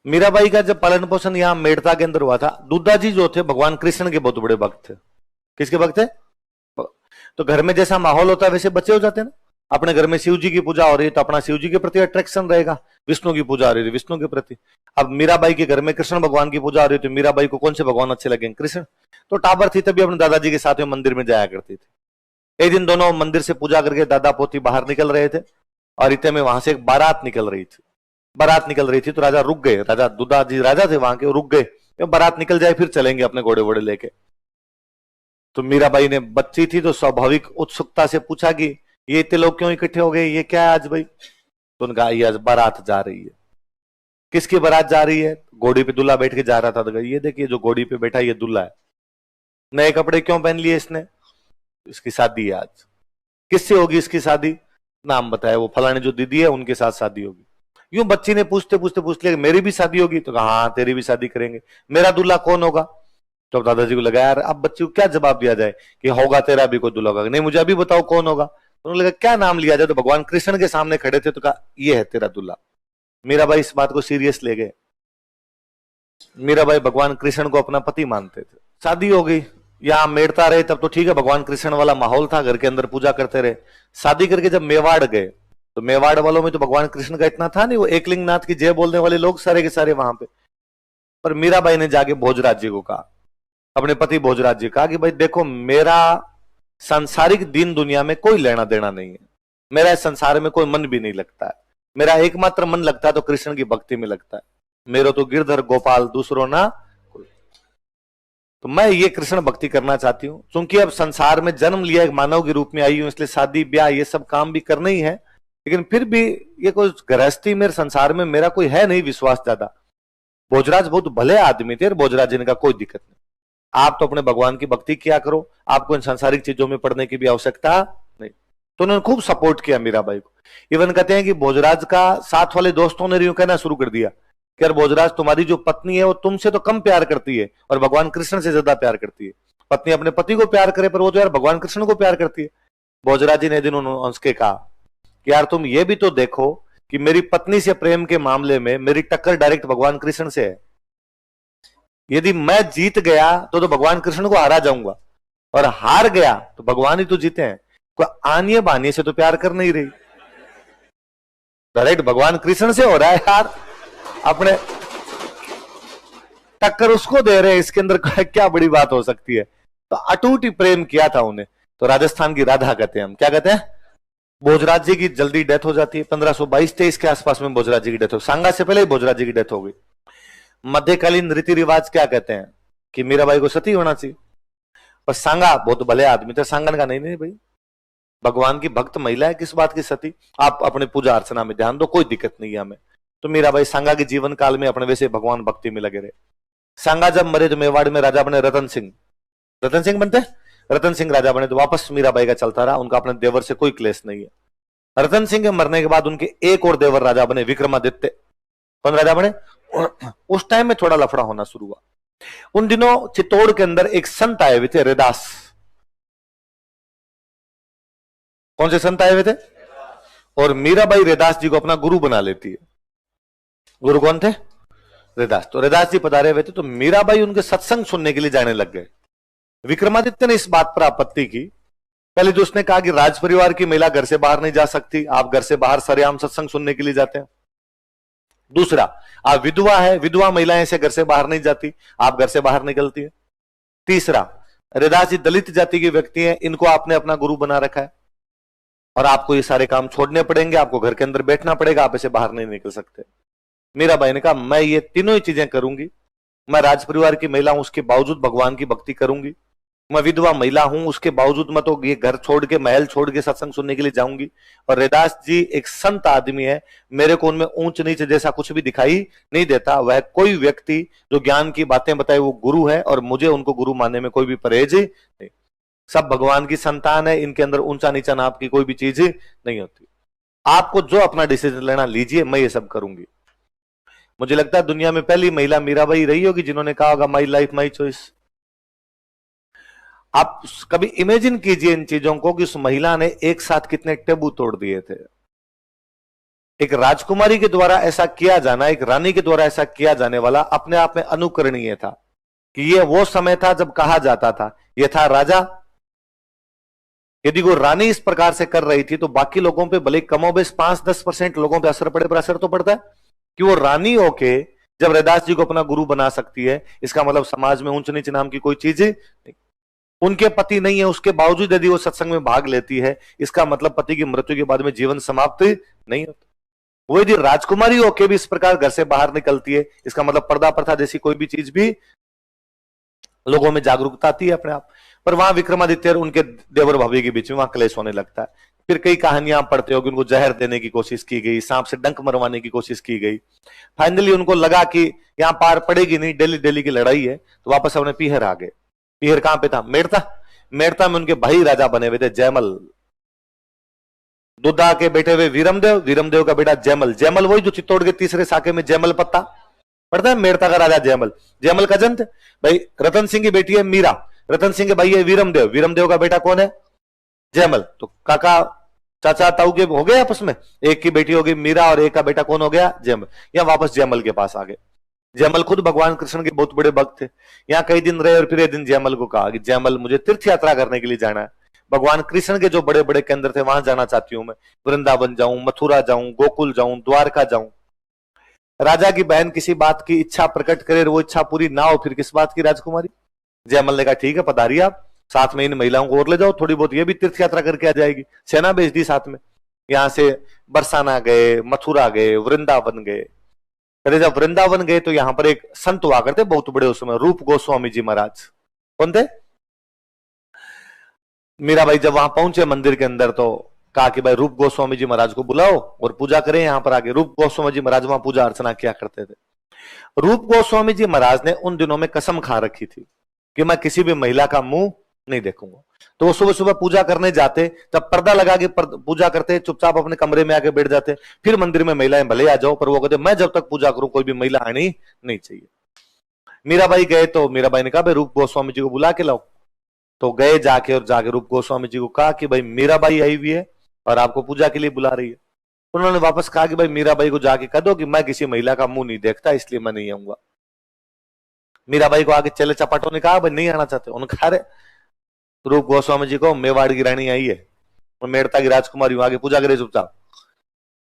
मीराबाई का जब पालन पोषण यहाँ मेड़ता के अंदर हुआ था, दुद्धा जी जो थे भगवान कृष्ण के बहुत बड़े भक्त थे। किसके भक्त थे? तो घर में जैसा माहौल होता है वैसे बच्चे हो जाते हैं ना। अपने घर में शिव जी की पूजा हो रही है तो अपना शिव जी के प्रति अट्रैक्शन रहेगा, विष्णु की पूजा हो रही है विष्णु के प्रति। अब मीराबाई के घर में कृष्ण भगवान की पूजा हो रही है तो मीराबाई को कौन से भगवान अच्छे लगेंगे? कृष्ण। तो टाबर थी तभी अपने दादाजी के साथ में मंदिर में जाया करती थी। एक दिन दोनों मंदिर से पूजा करके दादा पोती बाहर निकल रहे थे और इतने में वहां से एक बारात निकल रही थी। बारात निकल रही थी तो राजा रुक गए, राजा दुद्धा जी राजा थे वहां के, रुक गए, बारात निकल जाए फिर चलेंगे अपने घोड़े वोड़े लेके। तो मीराबाई ने बच्ची थी तो स्वाभाविक उत्सुकता से पूछा कि ये इतने लोग क्यों इकट्ठे हो गए, ये क्या है आज भाई? तो उनका ये आज बारात जा रही है। किसकी बारात जा रही है? घोड़ी पे दूल्हा बैठ के जा रहा था। तो ये देखिए जो घोड़ी पे बैठा ये दूल्हा है। नए कपड़े क्यों पहन लिए इसने? इसकी शादी है आज। किससे होगी इसकी शादी? नाम बताया, वो फलाने जो दीदी है उनके साथ शादी होगी। यूं बच्ची ने पूछते पूछते पूछ लिया मेरी भी शादी होगी? तो कहा हाँ तेरी भी शादी करेंगे। मेरा दूल्हा कौन होगा? तो दादाजी को लगा यार अब बच्ची को क्या जवाब दिया जाए कि होगा तेरा भी कोई दूल्हा होगा। नहीं मुझे अभी बताओ कौन होगा। तो उन्होंने लगा क्या नाम लिया जाए। तो भगवान कृष्ण के सामने खड़े थे तो कहा ये है तेरा दूल्हा। मीराबाई इस बात को सीरियस ले गए। मीराबाई भगवान कृष्ण को अपना पति मानते थे। शादी हो गई, यहां मेड़ता रहे तब तो ठीक है, भगवान कृष्ण वाला माहौल था, घर के अंदर पूजा करते रहे। शादी करके जब मेवाड़ गए तो मेवाड़ वालों में तो भगवान कृष्ण का इतना था नहीं, वो एकलिंग नाथ की जय बोलने वाले लोग सारे के सारे वहां पे। पर मीराबाई ने जाके भोजराज जी को कहा, अपने पति भोजराज जी कहा कि भाई देखो मेरा सांसारिक दीन दुनिया में कोई लेना देना नहीं है, मेरा इस संसार में कोई मन भी नहीं लगता है, मेरा एकमात्र मन लगता है तो कृष्ण की भक्ति में लगता है, मेरो तो गिरधर गोपाल दूसरों ना कोई। तो मैं ये कृष्ण भक्ति करना चाहती हूँ। क्योंकि अब संसार में जन्म लिया एक मानव के रूप में आई हूं इसलिए शादी ब्याह ये सब काम भी करना ही है, लेकिन फिर भी ये कोई गृहस्थी मेरे संसार में मेरा कोई है नहीं विश्वास ज्यादा। भोजराज बहुत भले आदमी थे, भोजराज जी ने कहा कोई दिक्कत नहीं, आप तो अपने भगवान की भक्ति किया करो, आपको इन सांसारिक चीजों में पड़ने की भी आवश्यकता नहीं। तो उन्होंने खूब सपोर्ट किया मीराबाई को। इवन कहते हैं कि भोजराज का साथ वाले दोस्तों ने यूं कहना शुरू कर दिया कि यार भोजराज तुम्हारी जो पत्नी है वो तुमसे तो कम प्यार करती है और भगवान कृष्ण से ज्यादा प्यार करती है। पत्नी अपने पति को प्यार करे पर वो तो यार भगवान कृष्ण को प्यार करती है। भोजराज जी ने दिन उसके कहा कि यार तुम ये भी तो देखो कि मेरी पत्नी से प्रेम के मामले में मेरी टक्कर डायरेक्ट भगवान कृष्ण से है। यदि मैं जीत गया तो भगवान कृष्ण को हरा जाऊंगा और हार गया तो भगवान ही तो जीते हैं। कोई आनिए बानिए से तो प्यार कर नहीं रही, डायरेक्ट भगवान कृष्ण से हो रहा है यार, अपने टक्कर उसको दे रहे हैं, इसके अंदर क्या बड़ी बात हो सकती है। तो अटूट ही प्रेम किया था उन्हें। तो राजस्थान की राधा कहते हैं, हम क्या कहते हैं? भोजराज जी की जल्दी डेथ हो जाती है 1522-23 के आसपास में भोजराज जी की डेथ हो, सांगा से पहले ही भोजराज जी की डेथ हो गई। मध्यकालीन रीति रिवाज क्या कहते हैं कि मीराबाई को सती होना चाहिए, पर सांगा बहुत भले आदमी थे, सांगा ने कहा नहीं नहीं भाई भगवान की भक्त महिला है, किस बात की सती, आप अपने पूजा अर्चना में ध्यान दो, कोई दिक्कत नहीं है हमें। तो मीराबाई सांगा के जीवन काल में अपने वैसे भगवान भक्ति में लगे रहे। सांगा जब मरे तो मेवाड़ में राजा बने रतन सिंह, रतन सिंह बनते रतन सिंह राजा बने तो वापस मीराबाई का चलता रहा, उनका अपने देवर से कोई क्लेश नहीं है। रतन सिंह के मरने के बाद उनके एक और देवर राजा बने विक्रमादित्य। कौन राजा बने? और उस टाइम में थोड़ा लफड़ा होना शुरू हुआ। उन दिनों चित्तौड़ के अंदर एक संत आए हुए थे रैदास। कौन से संत आए हुए थे? और मीराबाई रैदास जी को अपना गुरु बना लेती है। गुरु कौन थे? रैदास। तो रैदास जी पधारे हुए थे तो मीराबाई उनके सत्संग सुनने के लिए जाने लग गए। विक्रमादित्य ने इस बात पर आपत्ति की। पहले तो उसने कहा कि राज परिवार की महिला घर से बाहर नहीं जा सकती, आप घर से बाहर सरेआम सत्संग सुनने के लिए जाते हैं। दूसरा, आप विधवा है, विधवा महिलाएं से घर से बाहर नहीं जाती, आप घर से बाहर निकलती है। तीसरा, रैदास जी दलित जाति के व्यक्ति हैं, इनको आपने अपना गुरु बना रखा है और आपको ये सारे काम छोड़ने पड़ेंगे, आपको घर के अंदर बैठना पड़ेगा, आप ऐसे बाहर नहीं निकल सकते। मीराबाई ने कहा मैं ये तीनों ही चीजें करूंगी, मैं राज परिवार की महिला हूं उसके बावजूद भगवान की भक्ति करूंगी, मैं विधवा महिला हूं उसके बावजूद मैं तो ये घर छोड़ के महल छोड़ के सत्संग सुनने के लिए जाऊंगी। और रैदास जी एक संत आदमी है, मेरे को उनमें ऊंच नीच जैसा कुछ भी दिखाई नहीं देता। वह कोई व्यक्ति जो ज्ञान की बातें बताए वो गुरु है और मुझे उनको गुरु मानने में कोई भी परहेज नहीं। सब भगवान की संतान है, इनके अंदर ऊंचा नीचा नाप की कोई भी चीज नहीं होती। आपको जो अपना डिसीजन लेना लीजिए, मैं ये सब करूंगी। मुझे लगता है दुनिया में पहली महिला मीराबाई रही होगी जिन्होंने कहा होगा माई लाइफ माई चॉइस। आप कभी इमेजिन कीजिए इन चीजों को कि उस महिला ने एक साथ कितने टेबू तोड़ दिए थे। एक राजकुमारी के द्वारा ऐसा किया जाना, एक रानी के द्वारा ऐसा किया जाने वाला अपने आप में अनुकरणीय था कि ये वो समय था जब कहा जाता था ये था राजा। यदि वो रानी इस प्रकार से कर रही थी तो बाकी लोगों पे भले कमोबेश 5-10% लोगों पे असर पड़े, पर असर तो पड़ता है कि वो रानी होके जब रैदास जी को अपना गुरु बना सकती है, इसका मतलब समाज में ऊंच नीच नाम की कोई चीज नहीं। उनके पति नहीं है, उसके बावजूद यदि वो सत्संग में भाग लेती है, इसका मतलब पति की मृत्यु के बाद में जीवन समाप्त नहीं होता। वो यदि राजकुमारी होके भी इस प्रकार घर से बाहर निकलती है, इसका मतलब पर्दा प्रथा जैसी कोई भी चीज भी लोगों में जागरूकता आती है अपने आप। पर वहां विक्रमादित्य और उनके देवर भाभी के बीच में वहां क्लेश होने लगता है। फिर कई कहानियां पढ़ते हो कि उनको जहर देने की कोशिश की गई, सांप से डंक मरवाने की कोशिश की गई। फाइनली उनको लगा कि यहां पार पड़ेगी नहीं, डेली डेली की लड़ाई है, तो वापस अपने पीहर आ गए। पीहर कहां पे था? मेड़ता। मेड़ता में उनके भाई राजा बने हुए थे जयमल। दुद्धा के बेटे हुए वीरमदेव, वीरमदेव का बेटा जयमल। जयमल वही जो चित्तौड़ के तीसरे साके में जयमल पत्ता पड़ता है, मेड़ता का राजा जयमल। जयमल का जन थे भाई। रतन सिंह की बेटी है मीरा, रतन सिंह के भाई है वीरमदेव, वीरमदेव का बेटा कौन है? जयमल। तो काका चाचा ताऊ के हो गए आपस में, एक की बेटी हो गई मीरा और एक का बेटा कौन हो गया? जयमल। या वापस जयमल के पास आ गए। जयमल खुद भगवान कृष्ण के बहुत बड़े भक्त थे। यहाँ कई दिन रहे और फिर एक दिन जयमल को कहा कि जयमल मुझे तीर्थ यात्रा करने के लिए जाना है, भगवान कृष्ण के जो बड़े बड़े केंद्र थे वहां जाना चाहती हूं मैं। वृंदावन जाऊं, मथुरा जाऊं, गोकुल जाऊं, द्वारका जाऊं। राजा की बहन किसी बात की इच्छा प्रकट करे और वो इच्छा पूरी ना हो, फिर किस बात की राजकुमारी? जयमल ने कहा ठीक है पधारिए आप, साथ में इन महिलाओं को और ले जाओ, थोड़ी बहुत ये भी तीर्थ यात्रा करके आ जाएगी। सेना भेज दी साथ में। यहां से बरसाना गए, मथुरा गए, वृंदावन गए। अरे जब वृंदावन गए तो यहां पर एक संत हुआ करते बहुत बड़े उस समय, रूप गोस्वामी जी महाराज। कौन थे? मीराबाई जब वहां पहुंचे मंदिर के अंदर तो कहा कि भाई रूप गोस्वामी जी महाराज को बुलाओ और पूजा करें यहां पर आगे। रूप गोस्वामी जी महाराज वहां पूजा अर्चना किया करते थे। रूप गोस्वामी जी महाराज ने उन दिनों में कसम खा रखी थी कि मैं किसी भी महिला का मुंह नहीं देखूंगा। तो वो सुबह सुबह पूजा करने जाते, तब पर्दा लगा के पूजा करते, चुपचाप अपने कमरे में आके बैठ जाते। फिर मंदिर में महिलाएं भले आ जाओ, पर वो कहते मैं जब तक पूजा करूं कोई भी महिला आनी नहीं चाहिए। मीराबाई गए तो मीराबाई ने कहा भाई रूप गोस्वामी जी को बुला के लाओ। तो गए जाके और जाके रूप गोस्वामी जी को कहा कि भाई मीराबाई आई हुई है और आपको पूजा के लिए बुला रही है। उन्होंने वापस कहा कि भाई मीराबाई को जाके कह दो कि मैं किसी महिला का मुंह नहीं देखता, इसलिए मैं नहीं आऊंगा। मीराबाई को आगे चले चपाटों ने कहा भाई नहीं आना चाहते। उन्होंने कहा रूप गोस्वामी जी को मेवाड़ की रानी आई है और मेड़ता की राजकुमारी आगे पूजा करे चुपचाप।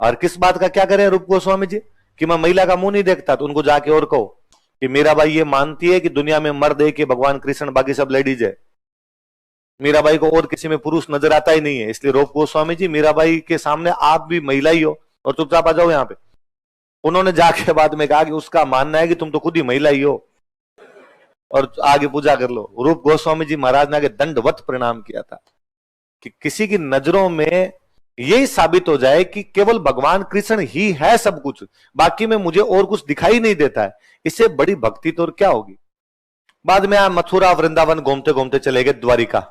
और किस बात का क्या करें रूप गोस्वामी जी कि मैं महिला का मुंह नहीं देखता? तो उनको जाके और कहो कि मीराबाई ये मानती है कि दुनिया में मर्द है कि भगवान कृष्ण, बाकी सब लेडीज है। मीराबाई को और किसी में पुरुष नजर आता ही नहीं है, इसलिए रूप गोस्वामी जी मीराबाई के सामने आप भी महिला ही हो और चुपचाप आ जाओ यहाँ पे। उन्होंने जाके बाद में कहा कि उसका मानना है कि तुम तो खुद ही महिला ही हो और आगे पूजा कर लो। रूप गोस्वामी जी महाराज ने आगे दंडवत प्रणाम किया था कि किसी की नजरों में यही साबित हो जाए कि केवल भगवान कृष्ण ही है सब कुछ, बाकी में मुझे और कुछ दिखाई नहीं देता है, इससे बड़ी भक्ति तो और क्या होगी। बाद में मथुरा वृंदावन घूमते घूमते चले गए द्वारिका।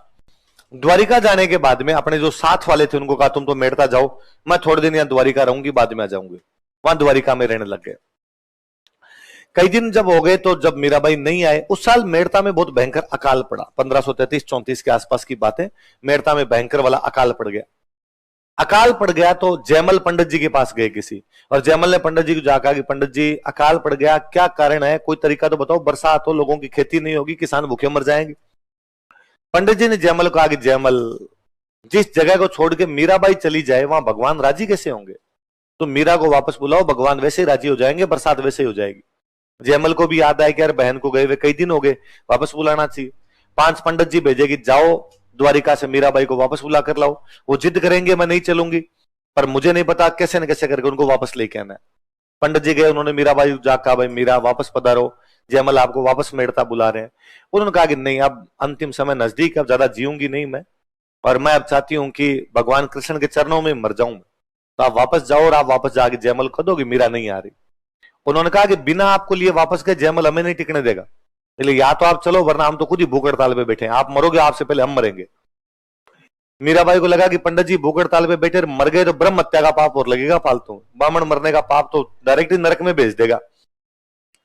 द्वारिका जाने के बाद में अपने जो साथ वाले थे उनको कहा तुम तो मेड़ता जाओ, मैं थोड़े दिन यहाँ द्वारिका रहूंगी, बाद में आ जाऊंगी। वहां द्वारिका में रहने लग गए। कई दिन जब हो गए तो जब मीराबाई नहीं आए, उस साल मेड़ता में बहुत भयंकर अकाल पड़ा। 1533-34 के आसपास की बातें, मेड़ता में भयंकर वाला अकाल पड़ गया। अकाल पड़ गया तो जयमल पंडित जी के पास गए किसी, और जयमल ने पंडित जी को जाकर कि पंडित जी अकाल पड़ गया, क्या कारण है, कोई तरीका तो बताओ, बरसात हो, लोगों की खेती नहीं होगी, किसान भूखे मर जाएंगे। पंडित जी ने जयमल को कहा कि जयमल जिस जगह को छोड़ के मीराबाई चली जाए वहां भगवान राजी कैसे होंगे? तो मीरा को वापस बुलाओ, भगवान वैसे ही राजी हो जाएंगे, बरसात वैसे ही हो जाएगी। जयमल को भी याद आया कि यार बहन को गए हुए कई दिन हो गए, वापस बुलाना चाहिए। 5 पंडित जी भेजे कि जाओ द्वारिका से मीराबाई को वापस बुला कर लाओ। वो जिद करेंगे मैं नहीं चलूंगी, पर मुझे नहीं पता कैसे न कैसे करके उनको वापस लेके आना है। पंडित जी गए, उन्होंने मीराबाई को जाकर कहा भाई मीरा वापस पधारो, जयमल आपको वापस मेड़ता बुला रहे हैं। उन्होंने कहा कि नहीं, अब अंतिम समय नजदीक, अब ज्यादा जीऊंगी नहीं मैं, और मैं अब चाहती हूं कि भगवान कृष्ण के चरणों में मर जाऊं। तो आप वापस जाओ और आप वापस जाके जयमल को दो कि मीरा नहीं आ रही। उन्होंने कहा कि बिना आपको लिए वापस गए जयमल हमें नहीं टिकने देगा, इसलिए या तो आप चलो वरना हम तो खुद ही भूख हड़ताल पे बैठे हैं, आप मरोगे आपसे पहले हम मरेंगे। मीराबाई को लगा कि पंडित जी भूख हड़ताल पे बैठे मर गए तो ब्रह्म हत्या का पाप और लगेगा फालतू, ब्राह्मण मरने का पाप तो डायरेक्ट ही नरक में भेज देगा,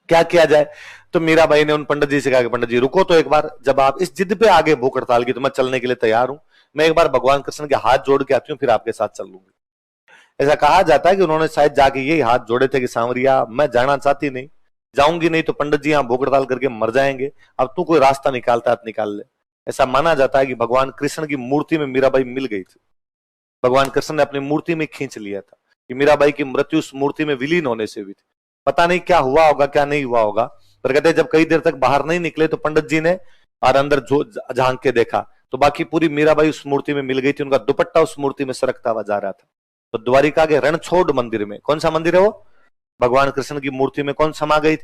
क्या किया जाए। तो मीराबाई ने उन पंडित जी से कहा कि पंडित जी रुको तो एक बार, जब आप इस जिद पे आगे भूख हड़ताल की तो मैं चलने के लिए तैयार हूं, मैं एक बार भगवान कृष्ण के हाथ जोड़ के आती हूँ, फिर आपके साथ चल लूंगी। ऐसा कहा जाता है कि उन्होंने शायद जाके यही हाथ जोड़े थे कि सांवरिया मैं जाना चाहती नहीं, जाऊंगी नहीं तो पंडित जी यहाँ भूख हड़ताल करके मर जाएंगे, अब तू कोई रास्ता निकालता है तो निकाल ले। ऐसा माना जाता है कि भगवान कृष्ण की मूर्ति में मीराबाई मिल गई थी, भगवान कृष्ण ने अपनी मूर्ति में खींच लिया था कि मीराबाई की मृत्यु उस मूर्ति में विलीन होने से हुई थी। पता नहीं क्या हुआ होगा क्या नहीं हुआ होगा, पर कहते जब कई देर तक बाहर नहीं निकले तो पंडित जी ने और अंदर झांक के देखा तो बाकी पूरी मीराबाई उस मूर्ति में मिल गई थी, उनका दुपट्टा उस मूर्ति में सरकता हुआ जा रहा था। तो द्वारिका के रणछोड़ मंदिर में, कौन सा मंदिर है वो, भगवान कृष्ण की मूर्ति में कौन समा गई थी?